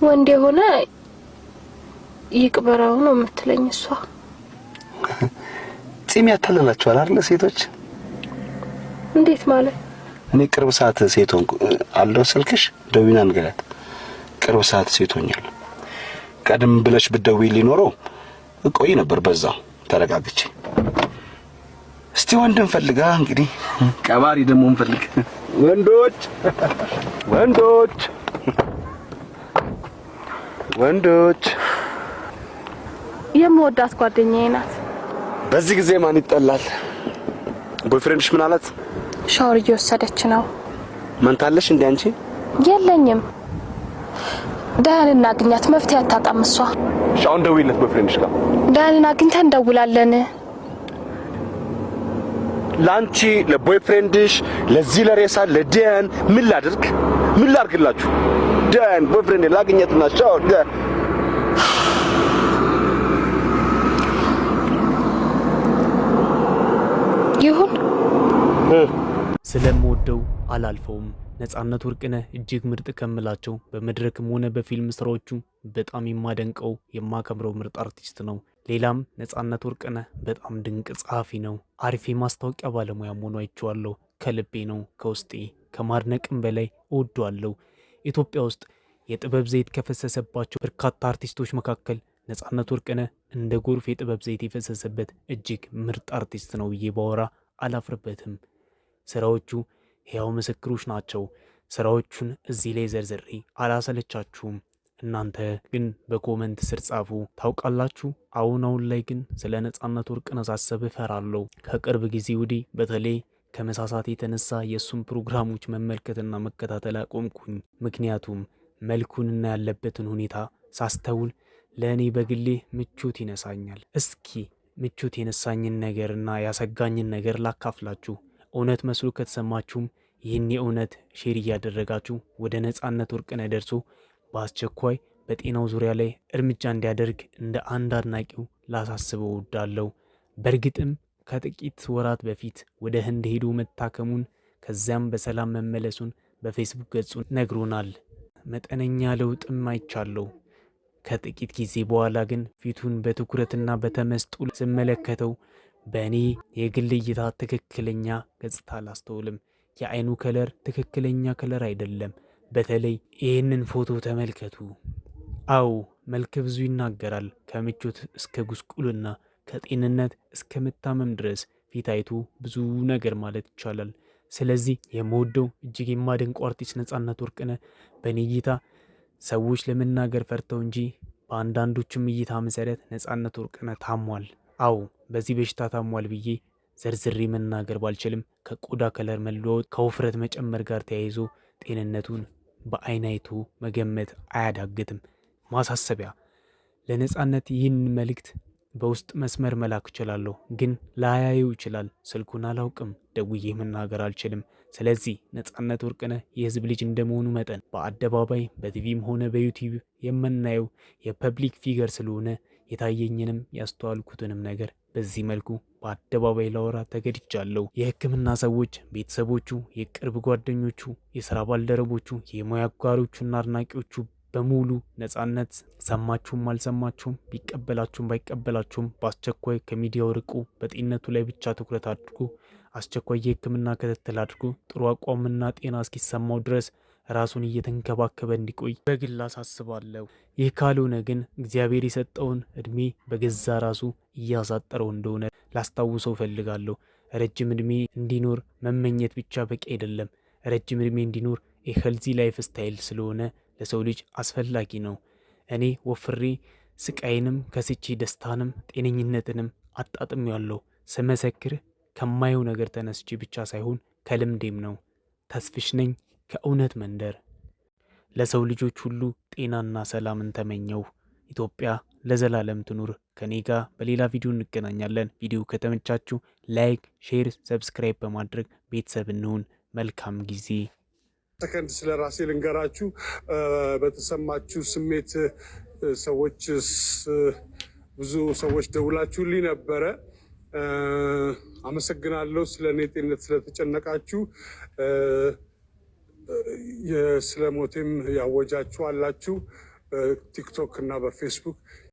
ወንድ የሆነ ይቅበራው ነው የምትለኝ እሷ። ጺም ያታለላችኋል አይደል ሴቶች? እንዴት ማለት? እኔ ቅርብ ሰዓት ሴት ሆንኩ አለው ስልክሽ ደዊና ንገራት። ቅርብ ሰዓት ሴት ሆኛል። ቀደም ብለሽ ብትደውይ ሊኖረው እቆይ ነበር በዛው ተረጋግቼ። እስቲ ወንድም ፈልጋ እንግዲህ ቀባሪ ደግሞ እንፈልግ። ወንዶች ወንዶች ወንዶች የምወዳት ጓደኛዬ ናት። በዚህ ጊዜ ማን ይጠላል? ቦይፍሬንድሽ ምን አላት? ሻወር እየወሰደች ነው። መንታለሽ እንዴ አንቺ? የለኝም። ዳያንን አግኛት መፍትሄ አታጣም እሷ። ሻውን ደውይለት ቦይፍሬንድሽ ጋር። ዳያንን አግኝተን እንደውላለን። ላንቺ ለቦይፍሬንድሽ ለዚህ ለሬሳ ለዲያን ምን ላድርግ? ምን ላድርግላችሁ? ዲያን ቦይፍሬንድ ላግኘትና ሻውን ይሁን ስለምወደው አላልፈውም። ነጻነት ወርቅነህ እጅግ ምርጥ ከምላቸው በመድረክም ሆነ በፊልም ስራዎቹ በጣም የማደንቀው የማከብረው ምርጥ አርቲስት ነው። ሌላም ነጻነት ወርቅነህ በጣም ድንቅ ጸሐፊ ነው። አሪፍ የማስታወቂያ ባለሙያ ሆኖ አይቼዋለሁ። ከልቤ ነው ከውስጤ ከማድነቅም በላይ እወደዋለሁ። ኢትዮጵያ ውስጥ የጥበብ ዘይት ከፈሰሰባቸው በርካታ አርቲስቶች መካከል ነጻነት ወርቅነህ እንደ ጎርፍ የጥበብ ዘይት የፈሰሰበት እጅግ ምርጥ አርቲስት ነው ብዬ ባወራ አላፍርበትም። ስራዎቹ ሕያው ምስክሮች ናቸው። ስራዎቹን እዚህ ላይ ዘርዝሬ አላሰለቻችሁም። እናንተ ግን በኮመንት ስር ጻፉ። ታውቃላችሁ አሁን ላይ ግን ስለ ነጻነት ወርቅነህ ሳስብ እፈራለሁ። ከቅርብ ጊዜ ወዲህ በተለይ ከመሳሳት የተነሳ የእሱን ፕሮግራሞች መመልከትና መከታተል አቆምኩኝ። ምክንያቱም መልኩንና ያለበትን ሁኔታ ሳስተውል ለእኔ በግሌ ምቾት ይነሳኛል። እስኪ ምቾት የነሳኝን ነገርና ያሰጋኝን ነገር ላካፍላችሁ። እውነት መስሎ ከተሰማችሁም ይህን የእውነት ሼር እያደረጋችሁ ወደ ነጻነት ወርቅነህ ደርሶ በአስቸኳይ በጤናው ዙሪያ ላይ እርምጃ እንዲያደርግ እንደ አንድ አድናቂው ላሳስበው እወዳለሁ። በእርግጥም ከጥቂት ወራት በፊት ወደ ህንድ ሄዶ መታከሙን ከዚያም በሰላም መመለሱን በፌስቡክ ገጹ ነግሮናል። መጠነኛ ለውጥም አይቻለሁ። ከጥቂት ጊዜ በኋላ ግን ፊቱን በትኩረትና በተመስጦ ስመለከተው በእኔ የግል እይታ ትክክለኛ ገጽታ አላስተውልም። የአይኑ ከለር ትክክለኛ ከለር አይደለም። በተለይ ይህንን ፎቶ ተመልከቱ። አዎ መልክ ብዙ ይናገራል። ከምቾት እስከ ጉስቁልና፣ ከጤንነት እስከ መታመም ድረስ ፊት አይቶ ብዙ ነገር ማለት ይቻላል። ስለዚህ የምወደው እጅግ የማደንቀው አርቲስት ነጻነት ወርቅነህ በእኔ እይታ ሰዎች ለመናገር ፈርተው እንጂ በአንዳንዶችም እይታ መሰረት ነጻነት ወርቅነህ ታሟል። አዎ በዚህ በሽታ ታሟል ብዬ ዘርዝሬ መናገር ባልችልም ከቆዳ ከለር መለወጥ ከውፍረት መጨመር ጋር ተያይዞ ጤንነቱን በአይን አይቶ መገመት አያዳግትም። ማሳሰቢያ፣ ለነጻነት ይህን መልእክት በውስጥ መስመር መላክ እችላለሁ፣ ግን ላያየው ይችላል። ስልኩን አላውቅም፣ ደውዬ መናገር አልችልም። ስለዚህ ነጻነት ወርቅነህ የህዝብ ልጅ እንደመሆኑ መጠን በአደባባይ በቲቪም ሆነ በዩቲዩብ የምናየው የፐብሊክ ፊገር ስለሆነ የታየኝንም ያስተዋልኩትንም ነገር በዚህ መልኩ በአደባባይ ላወራ ተገድጃለሁ። የሕክምና ሰዎች፣ ቤተሰቦቹ፣ የቅርብ ጓደኞቹ፣ የሥራ ባልደረቦቹ፣ የሙያ አጋሮቹና አድናቂዎቹ በሙሉ ነጻነት ሰማችሁም አልሰማችሁም፣ ቢቀበላችሁም ባይቀበላችሁም በአስቸኳይ ከሚዲያው ርቁ። በጤንነቱ ላይ ብቻ ትኩረት አድርጉ። አስቸኳይ የሕክምና ክትትል አድርጉ። ጥሩ አቋምና ጤና እስኪሰማው ድረስ ራሱን እየተንከባከበ እንዲቆይ በግል አሳስባለሁ። ይህ ካልሆነ ግን እግዚአብሔር የሰጠውን እድሜ በገዛ ራሱ እያሳጠረው እንደሆነ ላስታውሰው ፈልጋለሁ። ረጅም እድሜ እንዲኖር መመኘት ብቻ በቂ አይደለም። ረጅም እድሜ እንዲኖር የሄልዚ ላይፍ ስታይል ስለሆነ ለሰው ልጅ አስፈላጊ ነው። እኔ ወፍሬ ስቃይንም ከስቼ ደስታንም ጤነኝነትንም አጣጥሜያለሁ። ስመሰክር ከማየው ነገር ተነስቼ ብቻ ሳይሆን ከልምዴም ነው። ተስፍሽ ነኝ ከእውነት መንደር። ለሰው ልጆች ሁሉ ጤናና ሰላምን ተመኘው። ኢትዮጵያ ለዘላለም ትኑር። ከኔ ጋር በሌላ ቪዲዮ እንገናኛለን። ቪዲዮ ከተመቻችሁ ላይክ፣ ሼር፣ ሰብስክራይብ በማድረግ ቤተሰብ እንሁን። መልካም ጊዜ። ሰከንድ ስለ ራሴ ልንገራችሁ። በተሰማችሁ ስሜት ብዙ ሰዎች ደውላችሁልኝ ነበረ። አመሰግናለሁ። ስለ እኔ ጤንነት ስለተጨነቃችሁ። ስለ ሞቴም ያወጃችሁ አላችሁ። በቲክቶክ እና በፌስቡክ